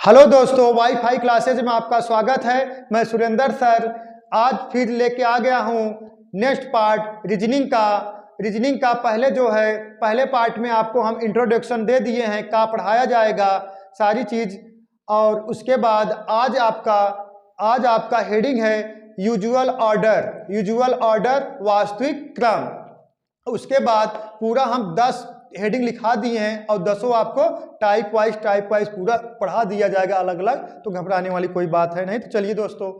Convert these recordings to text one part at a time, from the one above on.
Hello दोस्तों, wifi classes में आपका स्वागत है। मैं सुरेंद्र सर आज फिर लेके आ गया हूँ नेक्स्ट पार्ट रीजनिंग का पहले पार्ट में आपको हम इंट्रोडक्शन दे दिए हैं, का पढ़ाया जाएगा सारी चीज़। और उसके बाद आज आपका हेडिंग है यूजुअल ऑर्डर वास्तविक क्रम। उसके बाद पूरा हम 10 हेडिंग लिखा दिए हैं और 10 आपको टाइप वाइज पूरा पढ़ा दिया जाएगा अलग अलग, तो घबराने वाली कोई बात है नहीं। तो चलिए दोस्तों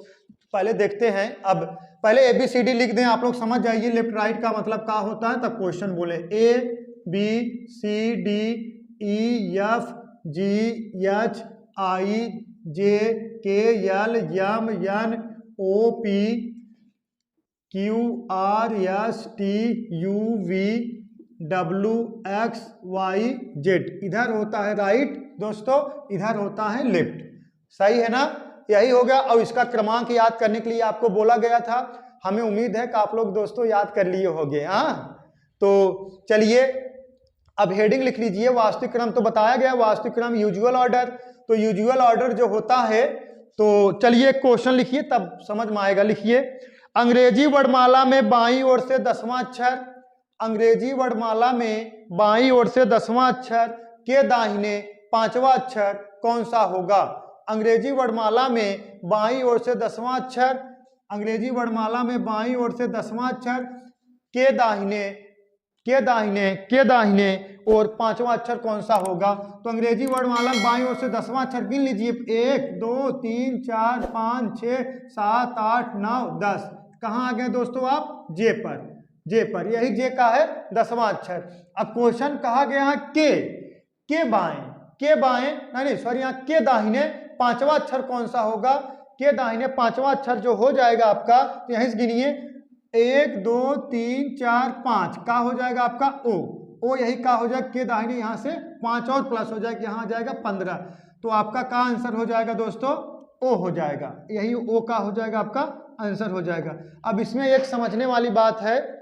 पहले देखते हैं। अब पहले ABCD लिख दें, आप लोग समझ जाइए लेफ्ट राइट का मतलब क्या होता है, तब क्वेश्चन बोले। ABCDEFGHIJKLMNOPQRSTUVWXYZ। इधर होता है राइट दोस्तों, इधर होता है लेफ्ट। सही है ना, यही हो गया। और इसका क्रमांक याद करने के लिए आपको बोला गया था। हमें उम्मीद है कि आप लोग दोस्तों याद कर लिए होंगे। तो चलिए अब हेडिंग लिख लीजिए। वास्तविक क्रम तो बताया गया, वास्तविक क्रम यूजुअल ऑर्डर। तो यूजुअल ऑर्डर जो होता है, तो चलिए क्वेश्चन लिखिए तब समझ में आएगा। लिखिए, अंग्रेजी वर्णमाला में बाईं ओर से 10वां अक्षर, अंग्रेजी वर्णमाला में बाईं ओर से 10वां अक्षर के दाहिने 5वां अक्षर कौन सा होगा। अंग्रेजी वर्णमाला में बाईं ओर से 10वां अक्षर, अंग्रेजी वर्णमाला में बाईं ओर से 10वां अक्षर के दाहिने और 5वां अक्षर कौन सा होगा। तो अंग्रेजी वर्णमाला में बाईं ओर से 10वां अक्षर गिन लीजिए। 1 2 3 4 5 6 7 8 9 10। कहाँ आ गए दोस्तों आप? जे पर। यही जे का है 10वां अक्षर। अब क्वेश्चन कहा गया है के बाएं नहीं सॉरी, यहाँ के दाहिने 5वां अक्षर कौन सा होगा। के दाहिने 5वां अक्षर जो हो जाएगा आपका, तो यहीं से गिनिए 1 2 3 4 5 का हो जाएगा आपका ओ यही का हो जाएगा। के दाहिने यहाँ से 5 और प्लस हो जाएगा, यहाँ आ जाएगा 15। तो आपका का आंसर हो जाएगा दोस्तों ओ हो जाएगा। यही ओ का हो जाएगा, आपका आंसर हो जाएगा। अब इसमें एक समझने वाली बात है,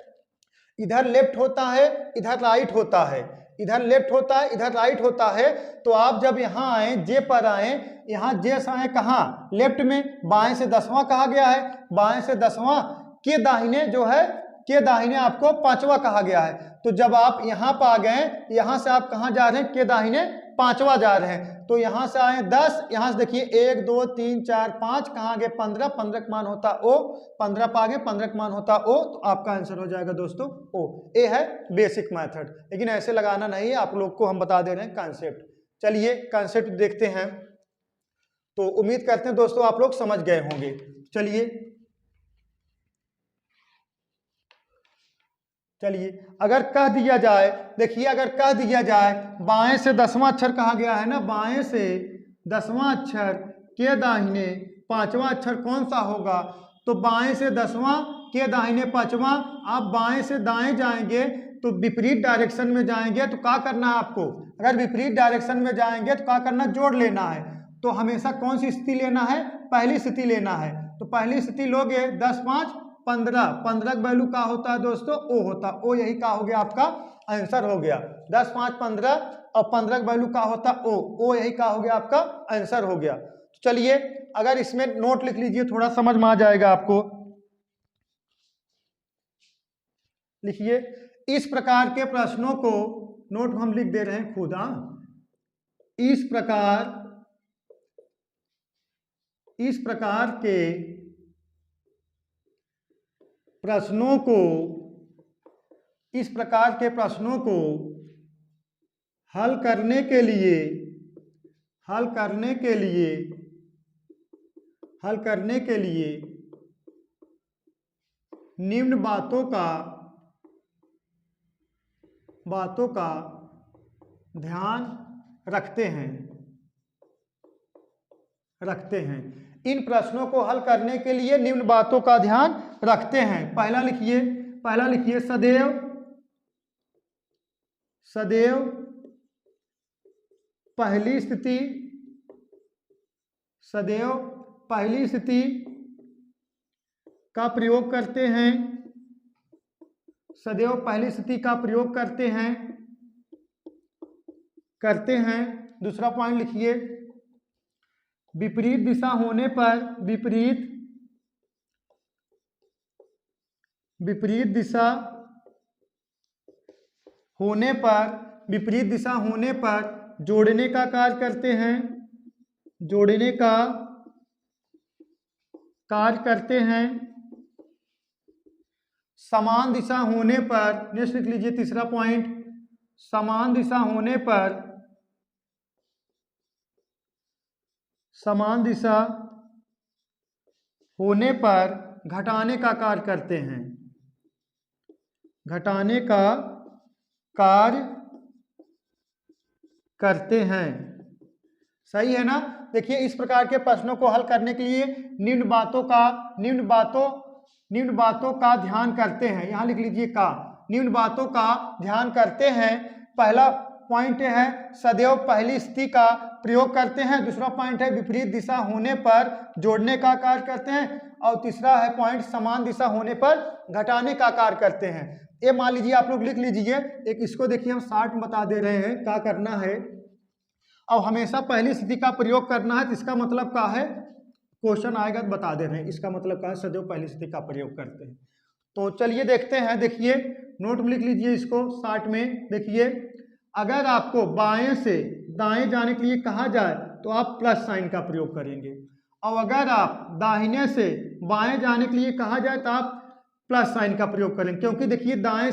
इधर लेफ्ट होता है इधर राइट होता है, इधर लेफ्ट होता है इधर राइट होता है। तो आप जब यहाँ आए जे पर आए, यहाँ जे से आए कहाँ? लेफ्ट में। बाएं से 10वां कहा गया है, बाएं से 10वां के दाहिने जो है, के दाहिने आपको 5वां कहा गया है। तो जब आप यहाँ पर आ गए, यहाँ से आप कहाँ जा रहे हैं? के दाहिने 5वां जा रहे हैं। तो यहाँ से आए 10, यहाँ से देखिए 1 2 3 4 5, कहाँ गए 15, 15 का मान होता ओ, 15 पर आगे 15 का मान होता ओ। तो आपका आंसर हो जाएगा दोस्तों ओ। ये है बेसिक मेथड, लेकिन ऐसे लगाना नहीं है, आप लोग को हम बता दे रहे हैं कॉन्सेप्ट। चलिए कॉन्सेप्ट देखते हैं। तो उम्मीद करते हैं दोस्तों आप लोग समझ गए होंगे। चलिए अगर कह दिया जाए, देखिए अगर कह दिया जाए बाएं से 10वां अक्षर कहा गया है ना, बाएं से 10वां अक्षर के दाहिने 5वां अक्षर कौन सा होगा। तो बाएं से 10वां के दाहिने 5वां, आप बाएं से दाएं जाएंगे तो विपरीत डायरेक्शन में जाएंगे। तो क्या करना है आपको? अगर विपरीत डायरेक्शन में जाएंगे तो क्या करना? जोड़ लेना है। तो हमेशा कौन सी स्थिति लेना है? पहली स्थिति लेना है। तो पहली स्थिति लोगे 10 5 15, 15 का वैल्यू का होता है दोस्तों ओ होता। ओ यही का हो गया, आपका आंसर हो गया। 10 5 15 और 15 का वैल्यू का होता ओ यही का हो गया, आपका आंसर हो गया। तो चलिए अगर इसमें नोट लिख लीजिए, थोड़ा समझ में आ जाएगा आपको। लिखिए, इस प्रकार के प्रश्नों को, नोट हम लिख दे रहे हैं खुद। इस प्रकार के प्रश्नों को हल करने के लिए निम्न बातों का ध्यान रखते हैं। इन प्रश्नों को हल करने के लिए निम्न बातों का ध्यान रखते हैं। पहला लिखिए सदैव पहली स्थिति का प्रयोग करते हैं। सदैव पहली स्थिति का प्रयोग करते हैं। दूसरा पॉइंट लिखिए, विपरीत दिशा होने पर विपरीत दिशा होने पर जोड़ने का कार्य करते हैं, जोड़ने का कार्य करते हैं। समान दिशा होने पर, नेक्स्ट लिख लीजिए तीसरा पॉइंट, समान दिशा होने पर घटाने का कार्य करते हैं, घटाने का कार्य करते हैं। सही है ना। देखिए इस प्रकार के प्रश्नों को हल करने के लिए निम्न बातों का ध्यान करते हैं। यहां लिख लीजिए का, निम्न बातों का ध्यान करते हैं। पहला पॉइंट है सदैव पहली स्थिति का प्रयोग करते हैं। दूसरा पॉइंट है विपरीत दिशा होने पर जोड़ने का कार्य करते हैं। और तीसरा है पॉइंट समान दिशा होने पर घटाने का कार्य करते हैं। ये मान लीजिए आप लोग लिख लीजिए। एक इसको देखिए हम शॉर्ट में बता दे रहे हैं क्या करना है। और हमेशा पहली स्थिति का प्रयोग करना है, तो इसका मतलब क्या है, क्वेश्चन आएगा तो बता दे रहे हैं इसका मतलब क्या है, सदैव पहली स्थिति का प्रयोग करते हैं। तो चलिए देखते हैं। देखिए नोट में लिख लीजिए इसको शॉर्ट में। देखिए अगर आपको बाएं से दाएं जाने के लिए कहा जाए तो आप प्लस साइन का प्रयोग करेंगे, और अगर आप दाहिने से बाएं जाने के लिए कहा जाए तो आप प्लस साइन का प्रयोग करेंगे। क्योंकि देखिए बाएं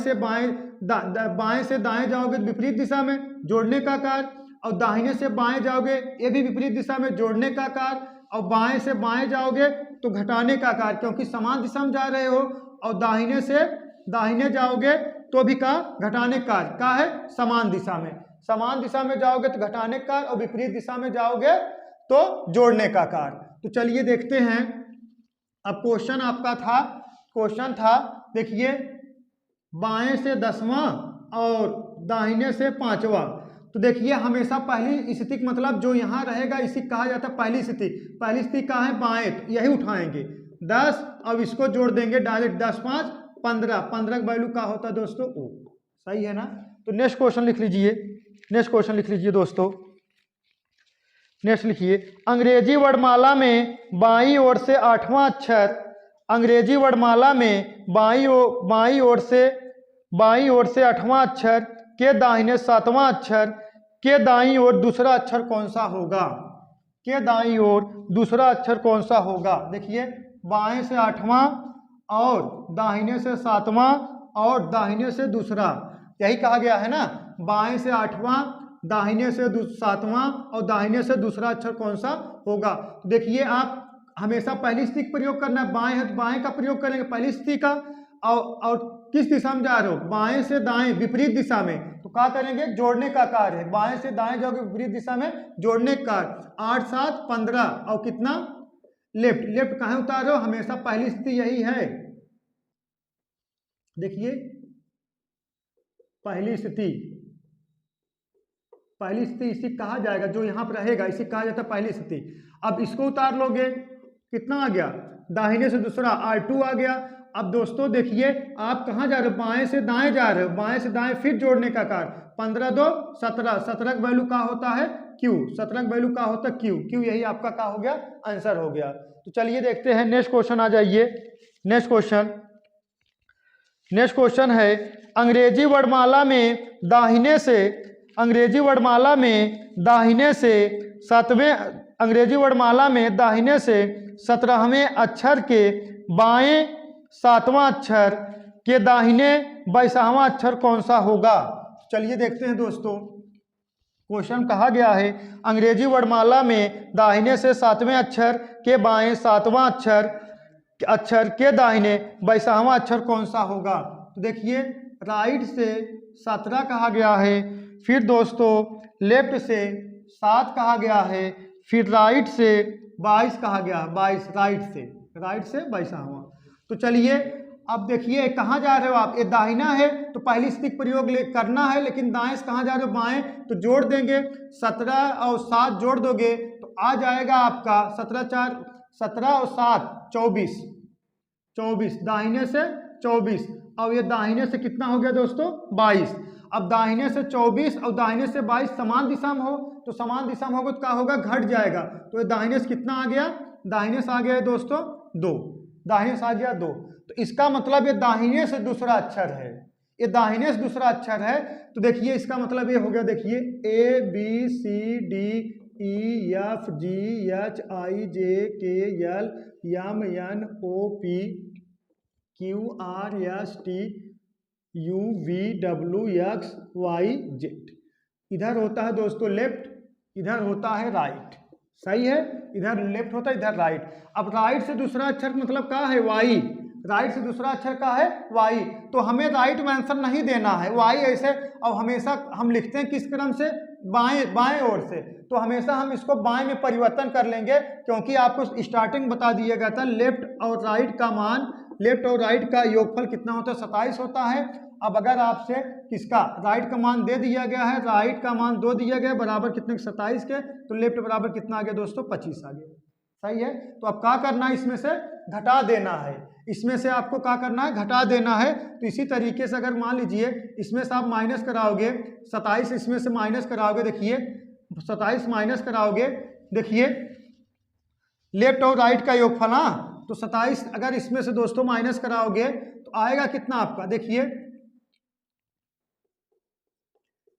से दाएं जाओगे विपरीत दिशा में, जोड़ने का कार्य, और दाहिने से बाएं जाओगे ये भी विपरीत दिशा में, जोड़ने का कार्य, और बाएं से बाएं जाओगे तो घटाने का कार्य, क्योंकि समान दिशा में जा रहे हो। और दाहिने से दाहिने जाओगे तो भी का घटाने का कार्य का है समान दिशा में, समान दिशा में जाओगे तो घटाने का कार्य, और विपरीत दिशा में जाओगे तो जोड़ने का कार्य। तो चलिए देखते हैं। अब क्वेश्चन था देखिए बाएं से 10वां और दाहिने से 5वां। तो देखिए हमेशा पहली स्थिति का मतलब जो यहाँ रहेगा इसी कहा जाता है पहली स्थिति। पहली स्थिति कहाँ है, बाएं, तो यही उठाएंगे 10, अब इसको जोड़ देंगे डायरेक्ट 10 5 15, 15 का वैल्यू क्या होता है दोस्तों, ओ। सही है ना। तो नेक्स्ट क्वेश्चन लिख लीजिए दोस्तों। नेक्स्ट लिखिए अंग्रेजी वर्णमाला में बाईं ओर से 8वां अक्षर, अंग्रेजी वर्णमाला में बाईं ओर से 8वां अक्षर के दाहिने 7वां अक्षर के दाईं ओर दूसरा अक्षर कौन सा होगा, के दाईं ओर दूसरा अक्षर कौन सा होगा। देखिए बाएं से 8वां और दाहिने से 7वां और दाहिने से दूसरा, यही कहा गया है ना, बाएं से 8वां, दाहिने से 7वां और दाहिने से दूसरा अक्षर कौन सा होगा। तो देखिए आप हमेशा पहली स्थिति का प्रयोग करना है, बाएं है तो बाएं का प्रयोग करेंगे पहली स्थिति का, और किस दिशा में जा रहे हो, बाएं से दाएं विपरीत दिशा में, तो क्या करेंगे, जोड़ने का कार्य है, बाएं से दाएं जाओगे विपरीत दिशा में, जोड़ने का कार्य। 8 7 15 और कितना लेफ्ट कहाँ उतार रहे हो, हमेशा पहली स्थिति यही है। देखिए पहली स्थिति इसी कहा जाएगा, जो यहाँ पर रहेगा इसी कहा जाता है पहली स्थिति। अब इसको उतार लोगे, कितना आ गया, दाहिने से दूसरा R2 आ गया। अब दोस्तों देखिए आप कहाँ जा रहे हो, बाएं से दाएं जा रहे हो, बाएं से दाएं फिर जोड़ने का कार्य, 15 2 17, 17 का वैल्यू क्या होता है Q, 17 का वैल्यू क्या होता है Q, यही आपका क्या हो गया, आंसर हो गया। तो चलिए देखते हैं नेक्स्ट क्वेश्चन आ जाइए। नेक्स्ट क्वेश्चन है अंग्रेजी वर्णमाला में दाहिने से 17वें अक्षर के बाएं 7वां अक्षर के दाहिने 22वां अक्षर कौन सा होगा। चलिए देखते हैं दोस्तों। क्वेश्चन कहा गया है अंग्रेजी वर्णमाला में दाहिने से 7वें अक्षर के बाएं 7वां अक्षर के दाहिने 22वां अक्षर कौन सा होगा। तो देखिए राइट से 17 कहा गया है, फिर दोस्तों लेफ्ट से 7 कहा गया है, फिर राइट से 22 कहा गया, 22 राइट से 22वां। तो चलिए अब देखिए कहाँ जा रहे हो आप, ये दाहिना है तो पहली स्थिति प्रयोग करना है, लेकिन दाएं से कहाँ जा रहे हो, बाएं, तो जोड़ देंगे 17 और 7 जोड़ दोगे तो आ जाएगा आपका 17 और 7 24, दाहिने से 24, और ये दाहिने से कितना हो गया दोस्तों 22। अब दाहिने से 24 और दाहिने से 22 समान दिशा में हो, तो समान दिशा में होगा तो क्या होगा, घट जाएगा। तो ये दाहिने से कितना आ गया, दाहिने से आ गया है दोस्तों 2, दाहिने से आ गया 2। तो इसका मतलब ये दाहिने से दूसरा अक्षर है, ये दाहिने से दूसरा अक्षर है। तो देखिए इसका मतलब ये हो गया, देखिए A B C D E F G H I J K L M N O P Q R S T U V W X Y Z. इधर होता है दोस्तों लेफ्ट, इधर होता है राइट, सही है, इधर लेफ्ट होता है इधर राइट। अब राइट से दूसरा अक्षर मतलब क्या है, वाई, राइट से दूसरा अक्षर क्या है, वाई। तो हमें राइट में आंसर नहीं देना है, वाई ऐसे। अब हमेशा हम लिखते हैं किस क्रम से, बाएं, बाएं ओर से। तो हमेशा हम इसको बाएं में परिवर्तन कर लेंगे, क्योंकि आपको स्टार्टिंग बता दिया गया था लेफ्ट और राइट का मान, लेफ्ट और राइट का योगफल कितना होता है, 27 होता है। अब अगर आपसे किसका राइट का मान दे दिया गया है, राइट का मान 2 दिया गया बराबर कितने 27 के, तो लेफ्ट बराबर कितना आ गया दोस्तों 25 आ गया, सही है। तो अब क्या करना है, इसमें से घटा देना है, इसमें से आपको क्या करना है, घटा देना है। तो इसी तरीके से अगर मान लीजिए इसमें से आप माइनस कराओगे 27, इसमें से माइनस कराओगे, देखिए 27 माइनस कराओगे, देखिए लेफ्ट और राइट का योगफल, हाँ, तो 27 अगर इसमें से दोस्तों माइनस कराओगे तो आएगा कितना आपका, देखिए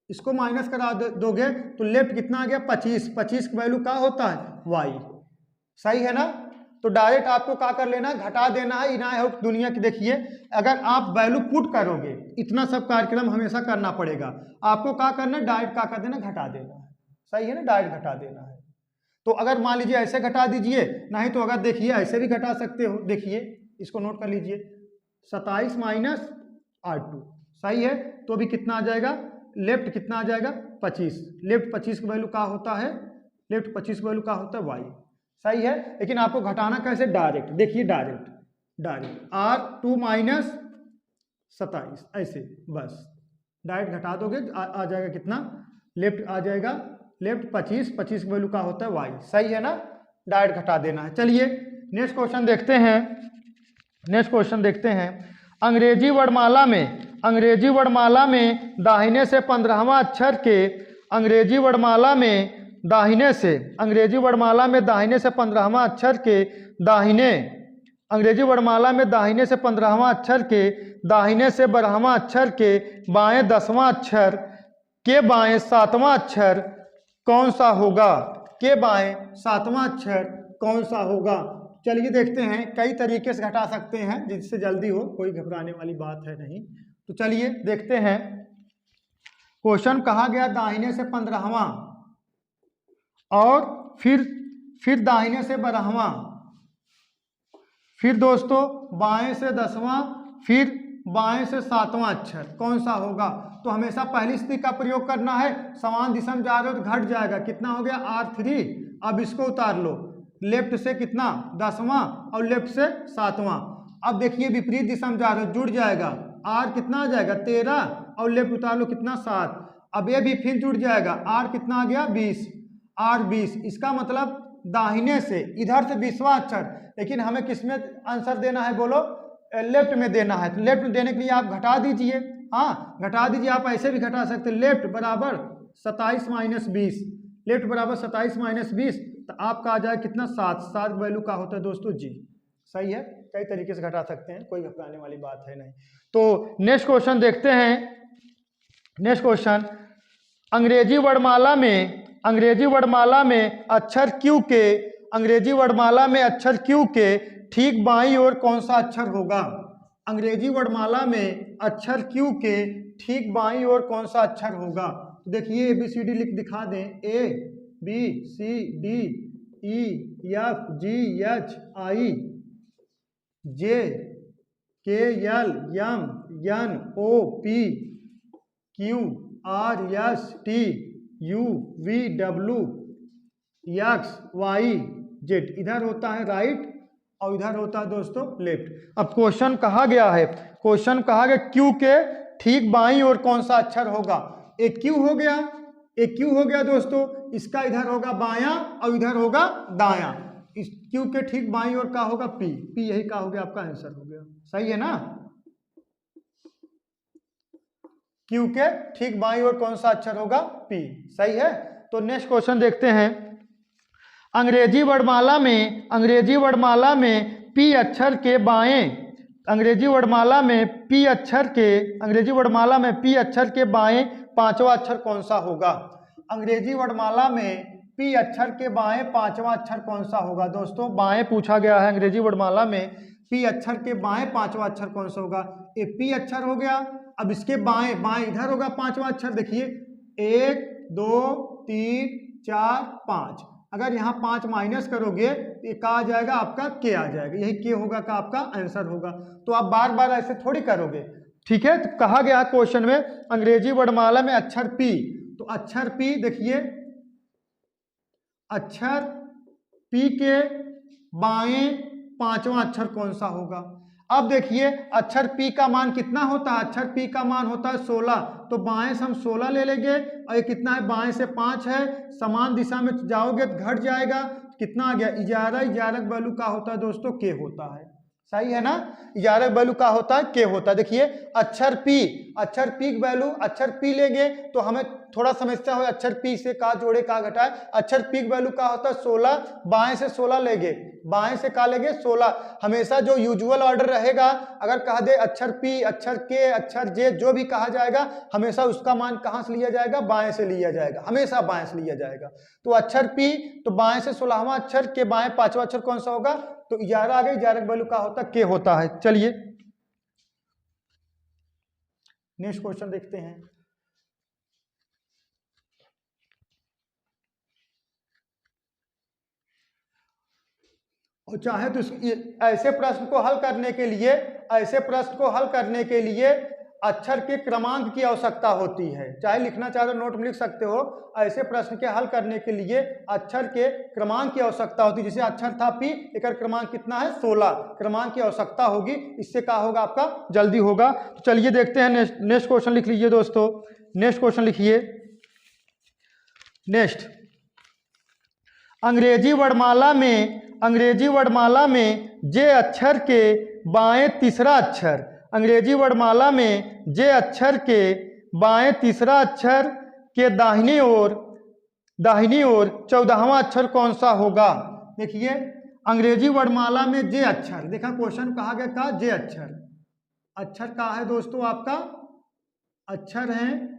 इसको माइनस करा दोगे तो लेफ्ट कितना आ गया 25, 25 का वैल्यू क्या होता है, वाई, सही है ना। तो डायरेक्ट आपको क्या कर लेना, घटा देना है, इना है दुनिया की। देखिए अगर आप वैल्यू पुट करोगे, इतना सब कार्यक्रम हमेशा करना पड़ेगा, आपको क्या करना है, डायरेक्ट क्या कर देना, घटा देना है, सही है ना, डायरेक्ट घटा देना है। तो अगर मान लीजिए ऐसे घटा दीजिए, नहीं तो अगर देखिए ऐसे भी घटा सकते हो, देखिए इसको नोट कर लीजिए 27 माइनस R2, सही है। तो अभी कितना आ जाएगा, लेफ्ट कितना आ जाएगा 25, लेफ्ट 25 का वैल्यू क्या होता है, लेफ्ट 25 का वैल्यू क्या होता है, वाई, सही है। लेकिन आपको घटाना कैसे, डायरेक्ट, देखिए डायरेक्ट, डायरेक्ट R2 माइनस 27 ऐसे, बस डायरेक्ट घटा दोगे आ जाएगा कितना, लेफ्ट आ जाएगा, लेफ्ट 25, 25 का वैल्यू क्या होता है, वाई, सही है ना, डायरेक्ट घटा देना है। चलिए नेक्स्ट क्वेश्चन देखते हैं, नेक्स्ट क्वेश्चन देखते हैं। अंग्रेजी वर्णमाला में, अंग्रेजी वर्णमाला में दाहिने से 15वां अक्षर के, अंग्रेजी वर्णमाला में दाहिने से, अंग्रेजी वर्णमाला में दाहिने से 15वां अक्षर के दाहिने, अंग्रेजी वर्णमाला में दाहिने से 15वां अक्षर के दाहिने से 12वां अक्षर के बाएं 10वां अक्षर के बाएं 7वां अक्षर कौन सा होगा, के बाएं 7वां अक्षर कौन सा होगा। चलिए देखते हैं, कई तरीके से घटा सकते हैं जिससे जल्दी हो, कोई घबराने वाली बात है नहीं। तो चलिए देखते हैं, क्वेश्चन कहा गया दाहिने से 15वां और फिर दाहिने से 12वां, फिर दोस्तों बाएं से 10वां, फिर बाएं से 7वां अक्षर कौन सा होगा। तो हमेशा पहली स्थिति का प्रयोग करना है, समान दिशा में जा रहे हो तो घट जाएगा, कितना हो गया R3। अब इसको उतार लो, लेफ्ट से कितना 10वां और लेफ्ट से 7वां। अब देखिए विपरीत दिशा में जा रहे हो, जुड़ जाएगा, R कितना आ जाएगा 13 और लेफ्ट उतार लो कितना 7। अब ये भी फिर जुड़ जाएगा, R कितना आ गया 20, R 20। इसका मतलब दाहिने से इधर से 20वां अक्षर, लेकिन हमें किसमें आंसर देना है बोलो, लेफ्ट में देना है। तो लेफ्ट में देने के लिए आप घटा दीजिए, हाँ घटा दीजिए, आप ऐसे भी घटा सकते हैं, लेफ्ट बराबर 27 माइनस 20, लेफ्ट बराबर 27 माइनस 20, तो आपका आ जाए कितना 7, 7 वैल्यू का होता है दोस्तों जी, सही है। कई तरीके से घटा सकते हैं, कोई घबराने वाली बात है नहीं। तो नेक्स्ट क्वेश्चन देखते हैं, नेक्स्ट क्वेश्चन, अंग्रेजी वर्णमाला में, अंग्रेजी वर्णमाला में अक्षर क्यू के, अंग्रेजी वर्णमाला में अक्षर क्यू के ठीक बाईं ओर कौन सा अक्षर होगा। अंग्रेजी वर्णमाला में अक्षर क्यू के ठीक बाईं ओर कौन सा अक्षर होगा। तो देखिए ABCD लिख दिखा दें, ABCD EFGHI JKLMNOPQRSTUVWXYZ। इधर होता है राइट और इधर होता है दोस्तों लेफ्ट। अब क्वेश्चन कहा गया है, क्वेश्चन कहा गया क्यू के ठीक बाईं ओर कौन सा अक्षर होगा। एक क्यू हो गया, एक क्यू हो गया दोस्तों, इसका इधर होगा बायां और इधर होगा दायां। इस क्यू के ठीक बाईं ओर का होगा पी, पी यही का हो गया आपका आंसर हो गया, सही है ना। क्यू के ठीक बाईं ओर कौन सा अक्षर होगा? पी। सही है। तो नेक्स्ट क्वेश्चन देखते हैं। अंग्रेजी वर्णमाला में पी अक्षर के बाएं अंग्रेजी वर्णमाला में पी अक्षर के बाएं पांचवा अक्षर कौन सा होगा? अंग्रेजी वर्णमाला में पी अक्षर के बाएं पांचवा अक्षर कौन सा होगा? दोस्तों बाएं पूछा गया है। अंग्रेजी वर्णमाला में पी अक्षर के बाएं पांचवा अक्षर कौन सा होगा? ये पी अक्षर हो गया। अब इसके बाएं बाएं इधर होगा पांचवा अक्षर। देखिए 1 2 3 4 5। अगर यहाँ 5 माइनस करोगे तो ये क्या आ जाएगा? आपका के आ जाएगा। यही के होगा का आपका आंसर होगा। तो आप बार बार ऐसे थोड़ी करोगे। ठीक है। तो कहा गया क्वेश्चन में अंग्रेजी वर्णमाला में अक्षर पी, तो अक्षर पी देखिए, अक्षर पी के बाएं पांचवा अक्षर कौन सा होगा? अब देखिए अक्षर पी का मान कितना होता है? अक्षर पी का मान होता है 16। तो बाएं से हम 16 ले लेंगे और ये कितना है? बाएं से 5 है। समान दिशा में जाओगे तो घट जाएगा। कितना आ गया? इजारक वैल्यू का होता है दोस्तों? के होता है। सही है ना? इजारक वैल्यू का होता है? के होता है। देखिए अक्षर पी वैल्यू, अक्षर पी लेंगे तो हमें थोड़ा समस्या हो, अक्षर पी से का जोड़े का घटाए। अक्षर पी वैल्यू का होता है 16। बाएं से 16 लेंगे, बाएं से का लेंगे 16। हमेशा जो यूजुअल ऑर्डर रहेगा, अगर कह दे अक्षर पी, अक्षर के, अक्षर जे, जो भी कहा जाएगा हमेशा उसका मान कहां से लिया जाएगा? बाएं से लिया जाएगा। हमेशा बाएं से लिया जाएगा। तो अक्षर पी, तो बाएं से 16वां अक्षर के बाएं पांचवा अक्षर कौन सा होगा? तो इजारा आ गया। इजारक वैल्यू का होता है? के होता है। चलिए नेक्स्ट क्वेश्चन देखते हैं। और चाहे तो ऐसे प्रश्न को हल करने के लिए अक्षर के क्रमांक की आवश्यकता होती है। चाहे लिखना चाहे तो नोट में लिख सकते हो। ऐसे प्रश्न के हल करने के लिए अक्षर के क्रमांक की आवश्यकता होती है। जैसे अक्षर था पी, एक क्रमांक कितना है? 16। क्रमांक की आवश्यकता होगी। इससे क्या होगा? आपका जल्दी होगा। तो चलिए देखते हैं। नेक्स्ट क्वेश्चन लिख लीजिए दोस्तों। नेक्स्ट क्वेश्चन लिखिए। नेक्स्ट, अंग्रेजी वर्णमाला में जे अक्षर के बाएं तीसरा अक्षर, अंग्रेजी वर्णमाला में जे अक्षर के बाएं तीसरा अक्षर के दाहिनी ओर 14वां अक्षर कौन सा होगा? देखिए अंग्रेजी वर्णमाला में जे अक्षर, देखा क्वेश्चन कहा गया का जे अक्षर का है दोस्तों? आपका अक्षर है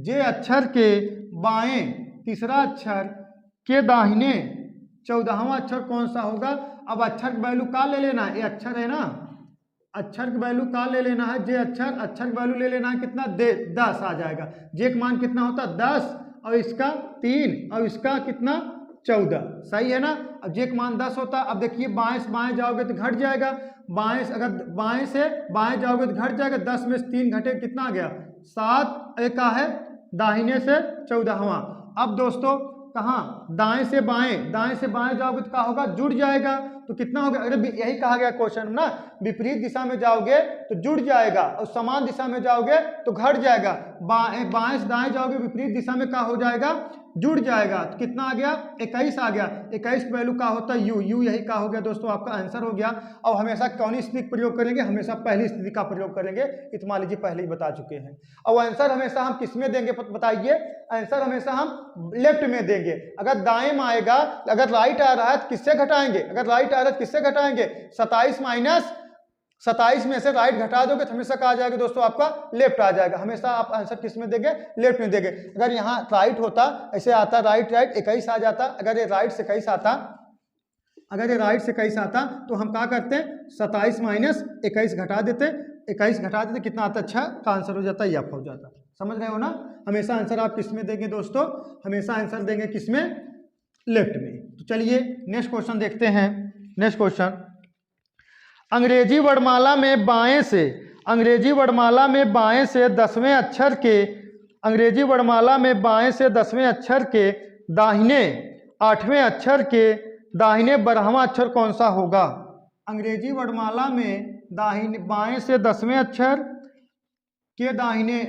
जे अक्षर के बाएं तीसरा अक्षर के दाहिने 14वां अक्षर कौन सा होगा? अब अक्षर की वैल्यू का ले लेना है? ये अक्षर है ना, अक्षर की वैल्यू का ले लेना है? जे अक्षर की वैल्यू ले लेना है कितना? 10 आ जाएगा। जे का मान कितना होता है? 10 और इसका 3 और इसका कितना? 14। सही है ना? अब जे का मान 10 होता। अब देखिए बाएं से बाएं जाओगे तो घट जाएगा। अगर बाएं से बाएं जाओगे तो घट जाएगा। 10 में से 3 घटे कितना आ गया? 7। एक का है दाहिने से 14वां। अब दोस्तों कहाँ? दाएं से बाएं जाओगे तो क्या होगा? जुड़ जाएगा। तो कितना होगा? अरे यही कहा गया क्वेश्चन ना, विपरीत दिशा में जाओगे तो जुड़ जाएगा और समान दिशा में जाओगे तो घट जाएगा। बाएं से दाएं जाओगे विपरीत दिशा में क्या हो जाएगा? जुड़ जाएगा। तो कितना आ गया? 21 आ गया। 21 की वैल्यू का होता है यू यही का हो गया दोस्तों? आपका आंसर हो गया। अब हमेशा कौन स्थिति का प्रयोग करेंगे? हमेशा पहली स्थिति का प्रयोग करेंगे। इतना मान लीजिए पहले ही बता चुके हैं। और आंसर हमेशा हम किस में देंगे बताइए? आंसर हमेशा हम लेफ्ट में देंगे। अगर दाएं में आएगा, अगर राइट आ रहा है तो किससे घटाएंगे? अगर राइट आ रहा है तो किससे घटाएंगे? 27 में से राइट घटा दोगे तो हमेशा कहा जाएगा दोस्तों? आपका लेफ्ट आ जाएगा। हमेशा आप आंसर किस में देंगे? लेफ्ट में देंगे। अगर यहाँ राइट होता, ऐसे आता राइट 21 आ जाता। अगर ये राइट से 21 आता, तो हम क्या करते हैं? 27 माइनस 21 घटा देते। 21 घटा देते कितना आता? 6 का आंसर हो जाता है, एफ हो जाता। समझ रहे हो ना? हमेशा आंसर आप किस में देंगे दोस्तों? हमेशा आंसर देंगे किस में? लेफ्ट में। तो चलिए नेक्स्ट क्वेश्चन देखते हैं। नेक्स्ट क्वेश्चन, अंग्रेजी वर्णमाला में बाएं से 10वें अक्षर के दाहिने 8वें अक्षर के दाहिने 12वां अक्षर कौन सा होगा? अंग्रेजी वर्णमाला में बाएं से 10वें अक्षर के दाहिने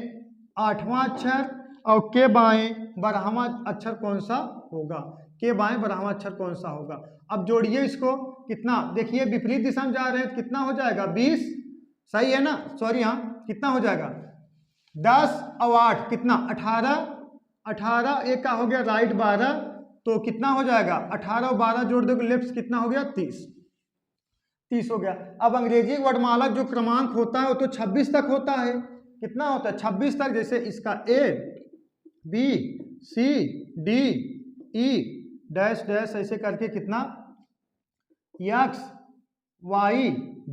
8वां अक्षर और के बाएं 12वां अक्षर कौन सा होगा? के बाएं 12वां अक्षर कौन सा होगा? अब जोड़िए इसको। कितना? देखिए विपरीत दिशा में जा रहे हैं तो कितना हो जाएगा? 20। सही है ना? सॉरी, हाँ, कितना हो जाएगा? 10 और 8 कितना 18, 18 एक का हो गया राइट 12, तो कितना हो जाएगा 18 और 12 जोड़ दोगे लेफ्ट कितना हो गया 30 हो गया। अब अंग्रेजी वर्णमाला जो क्रमांक होता है वो तो 26 तक होता है। कितना होता है 26 तक, जैसे इसका A B C D E dash dash ऐसे करके कितना X Y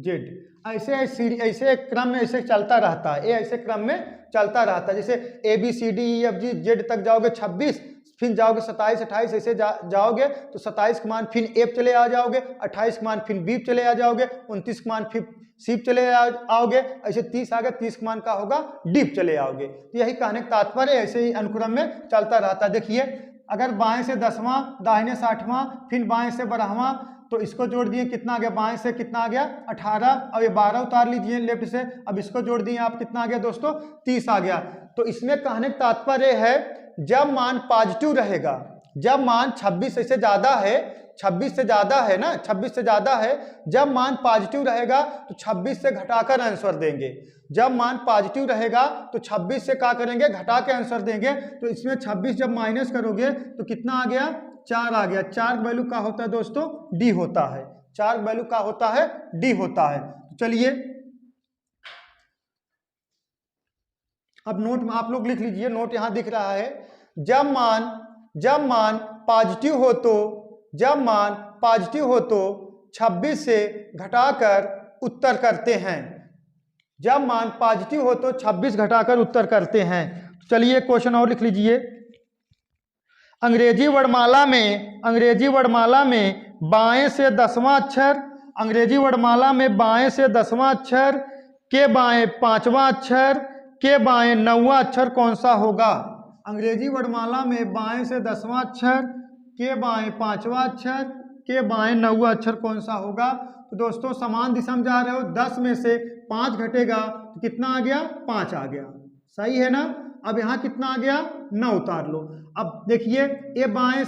Z ऐसे क्रम में ऐसे चलता रहता है। ऐसे क्रम में चलता रहता है, जैसे ABCDEFG Z तक जाओगे 26, फिर जाओगे 27 28 ऐसे जाओगे तो 27 के मान फिर F चले आ जाओगे, 28 के मान फिर B चले आ जाओगे, 29 के मान फिर C चले आओगे, ऐसे 30 आ गए, 30 के मान का होगा D चले आओगे। तो यही कहने का तात्पर्य, ऐसे ही अनुक्रम में चलता रहता है। देखिए अगर बाएं से 10वां, दाहिने से 8वां, फिर बाएं से 12वां, तो इसको जोड़ दिए कितना आ गया, बाएं से कितना आ गया 18, अब ये 12 उतार लीजिए लेफ्ट से, अब इसको जोड़ दिए आप कितना आ गया दोस्तों 30 आ गया। तो इसमें कहने का तात्पर्य है जब मान पॉजिटिव रहेगा, जब मान 26 से ज्यादा है, 26 से ज्यादा है ना, 26 से ज्यादा है, जब मान पॉजिटिव रहेगा तो 26 से घटाकर आंसर देंगे। जब मान पॉजिटिव रहेगा तो 26 से क्या करेंगे, घटा के आंसर देंगे। तो इसमें 26 जब माइनस करोगे तो कितना आ गया 4 आ गया। 4 वैल्यू का होता है दोस्तों डी होता है, 4 वैल्यू का होता है डी होता है। चलिए अब नोट में आप लोग लिख लीजिए, नोट यहां दिख रहा है। जब मान पॉजिटिव हो तो, जब मान पॉजिटिव हो तो 26 से घटाकर उत्तर करते हैं। जब मान पॉजिटिव हो तो 26 घटाकर उत्तर करते हैं। चलिए क्वेश्चन और लिख लीजिए। अंग्रेजी वर्णमाला में बाएं से 10वां अक्षर, अंग्रेजी वर्णमाला में बाएं से 10वां अक्षर के बाएं 5वां अक्षर के बाएं 9वां अक्षर कौन सा होगा। अंग्रेजी वर्णमाला में बाएं से 10वां अक्षर के बाएं 5वां अक्षर के बाएं 9वां अक्षर कौन सा होगा। तो दोस्तों समान दिशा में जा रहे हो, 10 में से 5 घटेगा तो कितना आ गया 5 आ गया, सही है ना। अब यहाँ कितना आ गया 9 उतार लो। अब देखिए ये बाएं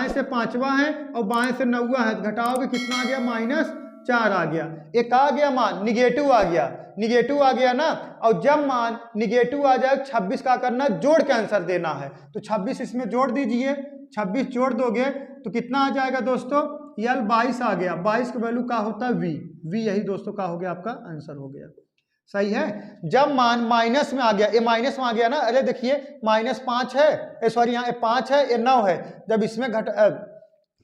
से 5वां है और बाएं से 9वां है, घटाओगे कितना आ गया -4 आ गया। एक आ गया मान निगेटिव आ गया, निगेटिव आ गया ना। और जब मान निगेटिव आ जाए 26 का करना जोड़ के आंसर देना है, तो 26 इसमें जोड़ दीजिए। 26 जोड़ दोगे तो कितना आ जाएगा दोस्तों यल 22 आ गया। 22 का वैल्यू का होता है वी यही दोस्तों का हो गया आपका आंसर हो गया, सही है। जब मान माइनस में आ गया, ये माइनस में आ गया ना, अरे देखिए -5 है, सॉरी यहाँ 5 है, ये 9 है। जब इसमें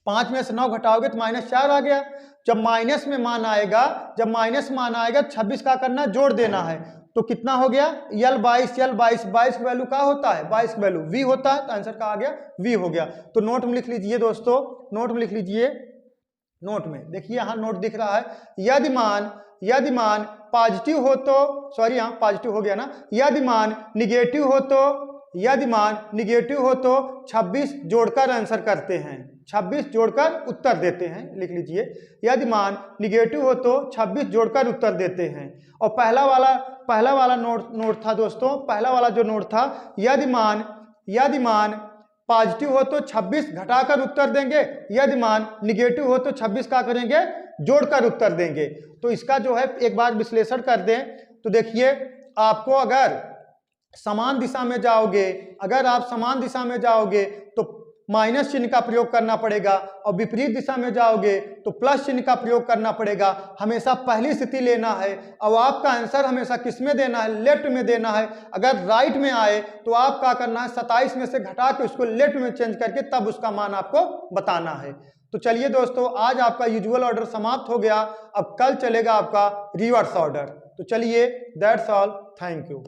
5 में से 9 घटाओगे तो -4 आ गया। जब माइनस में मान आएगा, जब माइनस मान आएगा 26 का करना जोड़ देना है, तो कितना हो गया यल 22 22 की वैल्यू का होता है 22 की वैल्यू वी होता है, तो आंसर का आ गया वी हो गया। तो नोट में लिख लीजिए दोस्तों, नोट में लिख लीजिए। नोट में देखिए यहाँ नोट दिख रहा है, यदि मान पॉजिटिव हो तो, सॉरी यहाँ पॉजिटिव हो गया ना, यदि मान निगेटिव हो तो, यदि मान निगेटिव हो तो 26 जोड़कर आंसर करते हैं, 26 जोड़कर उत्तर देते हैं, लिख लीजिए। यदि मान निगेटिव हो तो 26 जोड़कर उत्तर देते हैं। और पहला वाला नोट था दोस्तों, पहला वाला जो नोट था, यदि मान पॉजिटिव हो तो 26 घटाकर उत्तर देंगे, यदि मान निगेटिव हो तो 26 का करेंगे जोड़कर उत्तर देंगे। तो इसका जो है एक बार विश्लेषण कर दें तो देखिए, आपको अगर समान दिशा में जाओगे, अगर आप समान दिशा में जाओगे तो माइनस चिन्ह का प्रयोग करना पड़ेगा, और विपरीत दिशा में जाओगे तो प्लस चिन्ह का प्रयोग करना पड़ेगा। हमेशा पहली स्थिति लेना है, और आपका आंसर हमेशा किस में देना है, लेफ्ट में देना है। अगर राइट में आए तो आप क्या करना है, 27 में से घटा के उसको लेफ्ट में चेंज करके तब उसका मान आपको बताना है। तो चलिए दोस्तों, आज आपका यूजुअल ऑर्डर समाप्त हो गया, अब कल चलेगा आपका रिवर्स ऑर्डर। तो चलिए, दैट्स ऑल, थैंक यू।